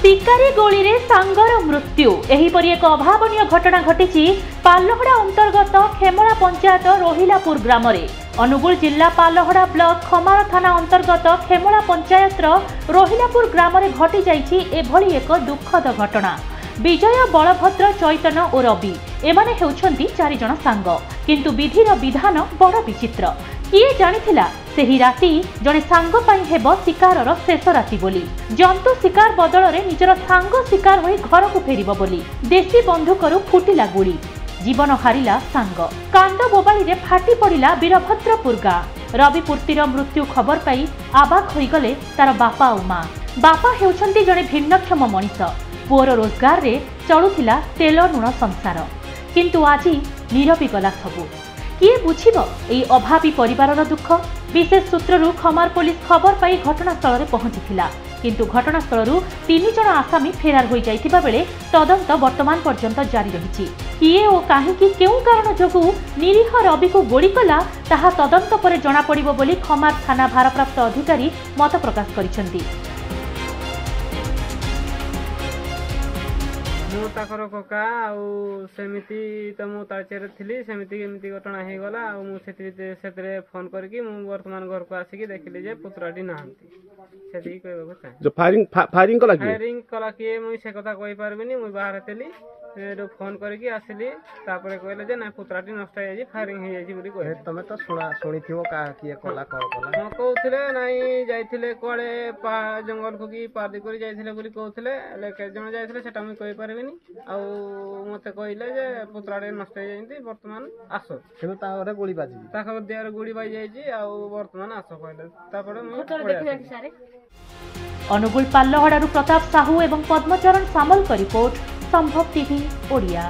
शिकारी गोली रे सांगर मृत्यु एहीपरि एक अभावनीय घटना घटी पालहड़ा अंतर्गत खेमड़ा पंचायत रोहिलापुर ग्राम रे। अनुगुल जिला पालहड़ा ब्लॉक खमार थाना अंतर्गत खेमड़ा पंचायत रोहिलापुर ग्राम रे घटी जाइछि एभली एक दुखद घटना। विजय, बलभद्र, चैतन्य और रवि एमाने हेउछंती 4 जण सांग, किंतु विधिर विधान बड़ विचित्र। किए जानिथिला सेही राति जणे सांग पाई हेबो शिकारर शेष राति बोली। जंतु शिकार बदल रे निजर सांग शिकार होई घर को फेरिबो बोली देशी बंधुकरू फुटिला गुली। जीवन हारिला सांग। कांद बोबाली रे फाटी पड़िला वीरभद्रपुर गाँ। रवि पूर्तिर मृत्यु खबर पाई आबाक होई गले तार बापा और माँ। बापा हेउछंती जणे भिन्नक्षम मनीष। पुअर रोजगार रे चलुथिला तेल लुण संसार, किंतु आज नीरवी गला सबू। किए बुझिब एई अभावी परिवारर दुख। विशेष सूत्ररू खमार पुलिस खबर पाई घटनास्थल रे पहुंचीथिला, किंतु घटनास्थलरू 3 जण आसामी फेरार होई जाइथिबा बेले तदंत वर्तमान पर्यंत जारी रहिछि। किए ओ काहेकि केउ कारण जोगु निरीह रवि को गोली कला ताहा तदंत परे जणा पड़िबो बोली खमार थाना भारप्राप्त अधिकारी मत प्रकाश करिसेंती। मु ताकर कका सेमिति तो मु ताचेर थिली सेमिति एमती घटना हे गला आ मु सेतरे फोन करके मु वर्तमान घर को आसिकी देखिली जे पुत्राटी नाहंती। सेति कहबो चाहे जो फायरिंग कला के मु से कथा कहि पारबिनी। मु बाहर थिली फोन करके आसिली, तापरे कहले जे ना पुत्राटी नष्ट हे जी फायरिंग हे जी बोली कहे। तमे तो सुनिथिबो का किए कला कला म कहउथिले नाही जाइथिले कोडे जंगल को की पादी करी जाइथिले बोली कहउथिले, ले के जण जाइथिले सेटा मु कहि पारबिनी। आ मते कहले जे पुत्राटी नष्ट हे जंती वर्तमान आसो, किंतु तारे गोली बाजी ताकर देहर गोली बाजी जाइछि आ वर्तमान आसो कहले। तापरे मु अनुगुल पालहड़ारू प्रताप साहू एवं पद्मचरण सामल का रिपोर्ट संभव टीवी ओडिया।